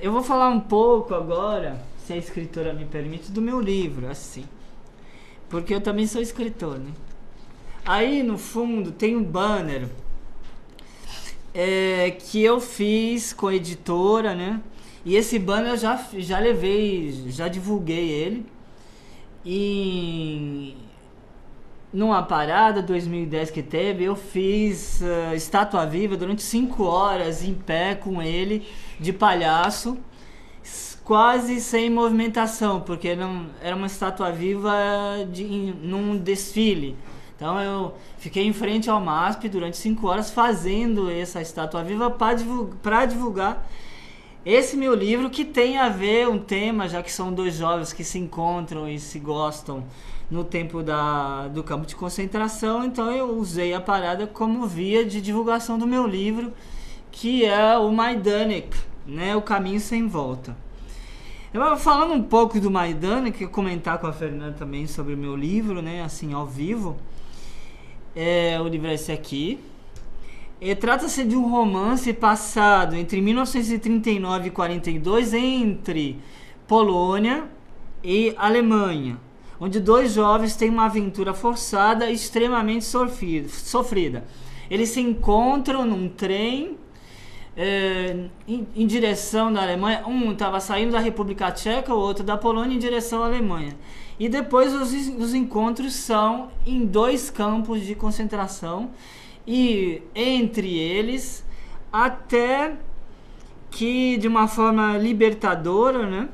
eu vou falar um pouco agora, se a escritora me permite, do meu livro, assim. Porque eu também sou escritor, né? Aí no fundo tem um banner que eu fiz com a editora, né? E esse banner eu já levei, já divulguei ele. E numa parada 2010 que teve, eu fiz estátua viva durante 5 horas em pé com ele, de palhaço, quase sem movimentação, porque não era uma estátua viva num desfile. Então eu fiquei em frente ao MASP durante 5 horas fazendo essa estátua viva para divulgar esse meu livro, que tem a ver um tema, já que são 2 jovens que se encontram e se gostam no tempo do campo de concentração. Então eu usei a parada como via de divulgação do meu livro, que é o Majdanek, né, O Caminho Sem Volta. Falando um pouco do Majdanek, eu comentar com a Fernanda também sobre o meu livro, né, assim, ao vivo. O livro é esse aqui. Trata-se de um romance passado entre 1939 e 1942 entre Polônia e Alemanha, onde 2 jovens têm uma aventura forçada e extremamente sofrida. Eles se encontram num trem em direção da Alemanha. Um estava saindo da República Tcheca, o outro da Polônia, em direção à Alemanha. E depois os encontros são em 2 campos de concentração, e entre eles, até que de uma forma libertadora, né,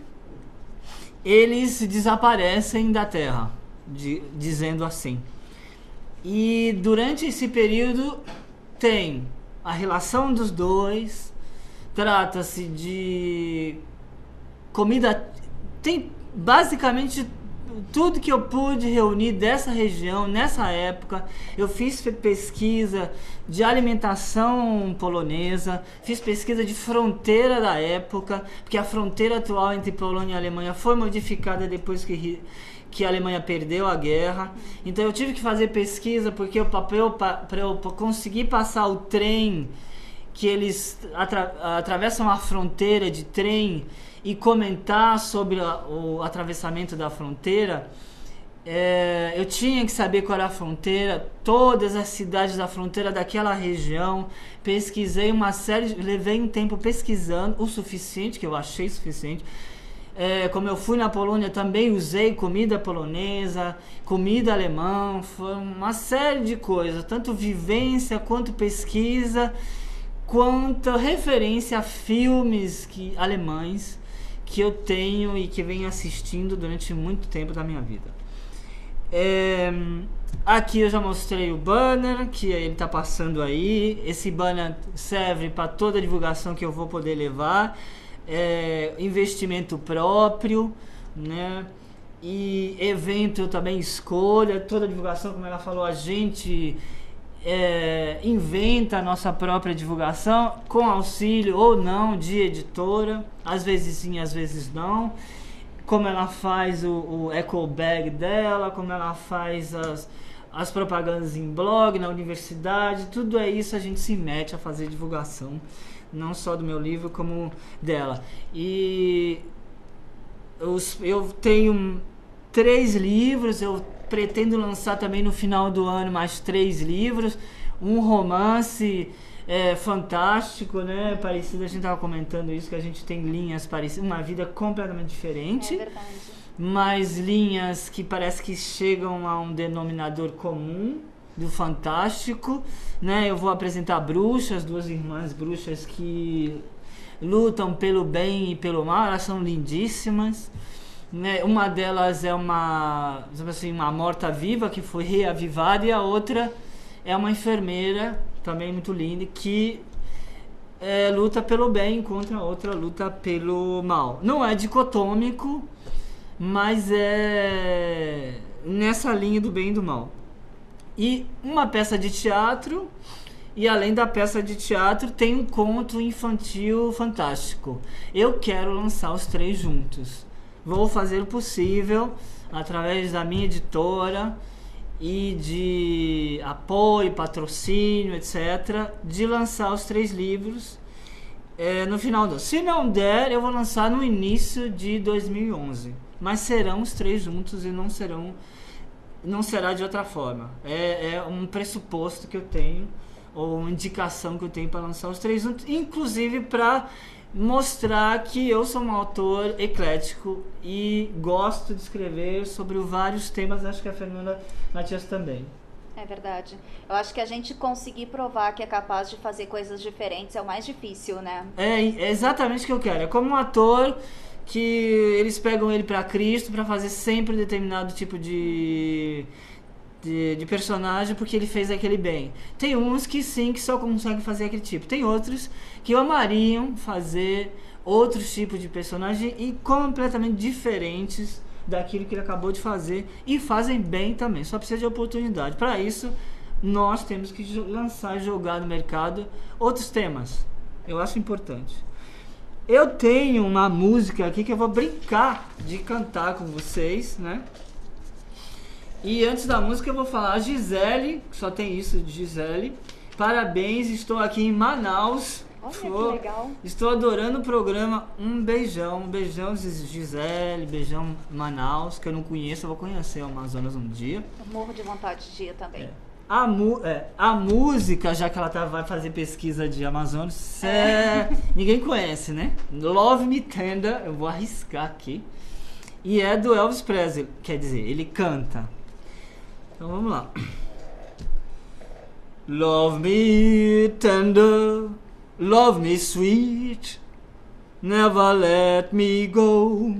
eles desaparecem da Terra, dizendo assim. E durante esse período tem a relação dos 2, trata-se de comida, tem basicamente tudo que eu pude reunir dessa região, nessa época. Eu fiz pesquisa de alimentação polonesa, fiz pesquisa de fronteira da época, porque a fronteira atual entre Polônia e Alemanha foi modificada depois que a Alemanha perdeu a guerra. Então eu tive que fazer pesquisa, porque para eu conseguir passar o trem, que eles atravessam a fronteira de trem, e comentar sobre o atravessamento da fronteira, eu tinha que saber qual era a fronteira, todas as cidades da fronteira daquela região. Pesquisei uma série, levei um tempo pesquisando, o suficiente, que eu achei suficiente. Como eu fui na Polônia, também usei comida polonesa, comida alemã, foi uma série de coisas, tanto vivência quanto pesquisa, quanto referência a filmes alemães que eu tenho e que venho assistindo durante muito tempo da minha vida. Aqui eu já mostrei o banner, que ele tá passando aí. Esse banner serve para toda a divulgação que eu vou poder levar. Investimento próprio, né? E evento eu também escolho. Toda a divulgação, como ela falou, a gente inventa a nossa própria divulgação, com auxílio ou não de editora. Às vezes sim, às vezes não. Como ela faz o eco bag dela, como ela faz as propagandas em blog, na universidade, tudo isso a gente se mete a fazer divulgação, não só do meu livro, como dela. E eu tenho 3 livros, eu pretendo lançar também no final do ano mais 3 livros, um romance fantástico, né? Parecido, a gente estava comentando isso, que a gente tem linhas parecidas, uma vida completamente diferente. É verdade. Mas linhas que parece que chegam a um denominador comum do fantástico, né? Eu vou apresentar bruxas, 2 irmãs bruxas que lutam pelo bem e pelo mal, elas são lindíssimas, né? Uma delas é uma morta-viva que foi reavivada, e a outra é uma enfermeira, também muito linda, que luta pelo bem, enquanto a outra luta pelo mal. Não é dicotômico, mas é nessa linha do bem e do mal. E uma peça de teatro, e além da peça de teatro tem um conto infantil fantástico. Eu quero lançar os 3 juntos. Vou fazer o possível, através da minha editora e de apoio, patrocínio, etc., de lançar os 3 livros no final do ano. Se não der, eu vou lançar no início de 2011. Mas serão os 3 juntos e não será de outra forma. É um pressuposto que eu tenho, ou uma indicação que eu tenho para lançar os 3 juntos, inclusive para mostrar que eu sou um autor eclético e gosto de escrever sobre vários temas. Acho que a Fernanda Matias também. É verdade. Eu acho que a gente conseguir provar que é capaz de fazer coisas diferentes é o mais difícil, né? É exatamente o que eu quero. É como um ator que eles pegam ele para Cristo para fazer sempre determinado tipo de personagem porque ele fez aquele bem. Tem uns que sim, que só conseguem fazer aquele tipo. Tem outros que amariam fazer outros tipos de personagem e completamente diferentes daquilo que ele acabou de fazer, e fazem bem também. Só precisa de oportunidade. Para isso, nós temos que lançar e jogar no mercado outros temas. Eu acho importante. Eu tenho uma música aqui que eu vou brincar de cantar com vocês, né? E antes da música eu vou falar: Gisele, só tem isso de Gisele. Parabéns, estou aqui em Manaus. Olha que legal. Estou adorando o programa. Um beijão Gisele, beijão Manaus, que eu não conheço, eu vou conhecer o Amazonas um dia. Eu morro de vontade de ir também. A música, já que ela vai fazer pesquisa de Amazonas, ninguém conhece, né? Love Me Tender, eu vou arriscar aqui. E é do Elvis Presley, quer dizer, ele canta. Então vamos lá. Love me tender, love me sweet, never let me go.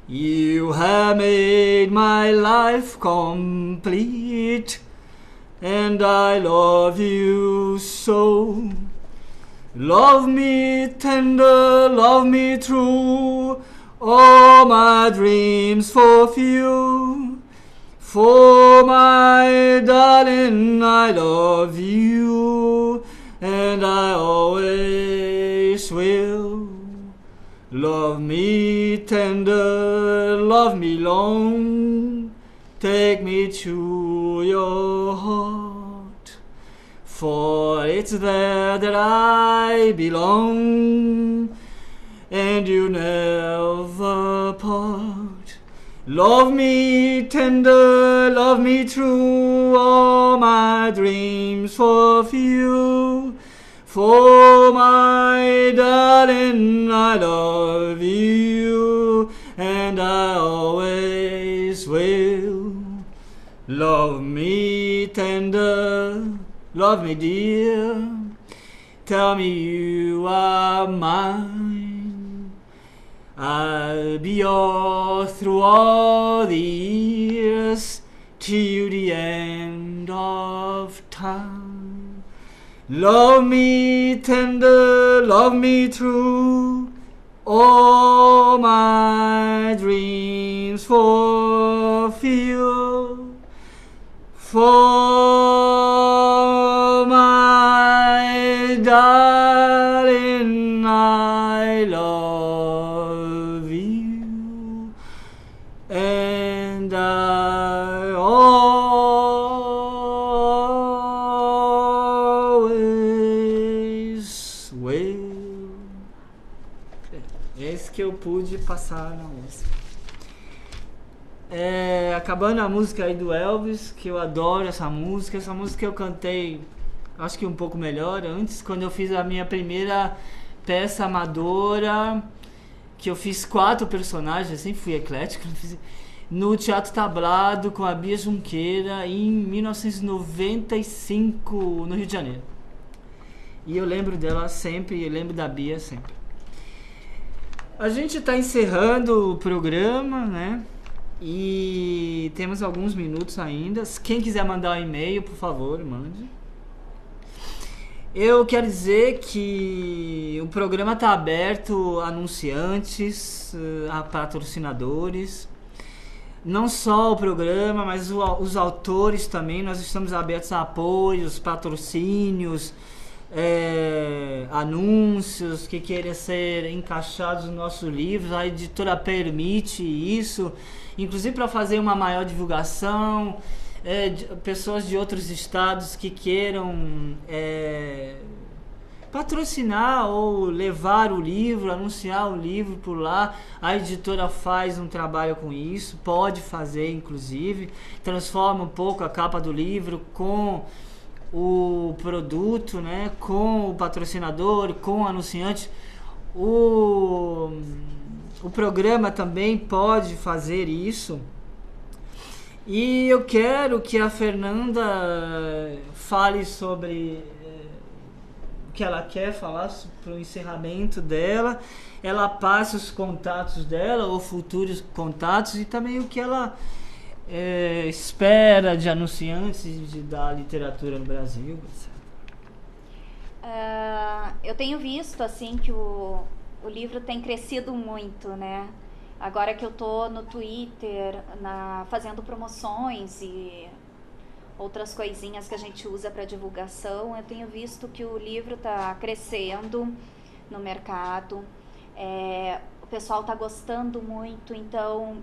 You have made my life complete, and I love you so. Love me tender, love me true, all my dreams fulfill. For my darling, I love you, and I always will. Love me tender, love me long, take me to your heart, for it's there that I belong, and you never part. Love me tender, love me true, all my dreams fulfill. For my darling, I love you, and I always will. Love me tender, love me dear, tell me you are mine. I'll be yours through all the years, till the end of time. Love me tender, love me true, all my dreams fulfill. For my darling, I love you, and I always will. Esse que eu pude passar na música. Acabando a música aí do Elvis, que eu adoro essa música. Essa música eu cantei, acho que um pouco melhor antes, quando eu fiz a minha primeira peça amadora, que eu fiz 4 personagens, assim, fui eclético, no Teatro Tablado com a Bia Junqueira em 1995, no Rio de Janeiro. E eu lembro dela sempre, eu lembro da Bia sempre. A gente está encerrando o programa, né? E temos alguns minutos ainda. Quem quiser mandar um e-mail, por favor, mande. Eu quero dizer que o programa está aberto a anunciantes, a patrocinadores. Não só o programa, mas os autores também. Nós estamos abertos a apoios, patrocínios, anúncios que queiram ser encaixados nos nossos livros. A editora permite isso, inclusive para fazer uma maior divulgação. Pessoas de outros estados que queiram patrocinar ou levar o livro, anunciar o livro por lá, a editora faz um trabalho com isso, pode fazer inclusive, transforma um pouco a capa do livro com o produto, né, com o patrocinador, com o anunciante. O programa também pode fazer isso. E eu quero que a Fernanda fale sobre o que ela quer falar para o encerramento dela. Ela passe os contatos dela ou futuros contatos e também o que ela espera de anunciantes da literatura no Brasil. Eu tenho visto assim que o livro tem crescido muito, né? Agora que eu tô no Twitter, fazendo promoções e outras coisinhas que a gente usa para divulgação, eu tenho visto que o livro tá crescendo no mercado. O pessoal tá gostando muito, então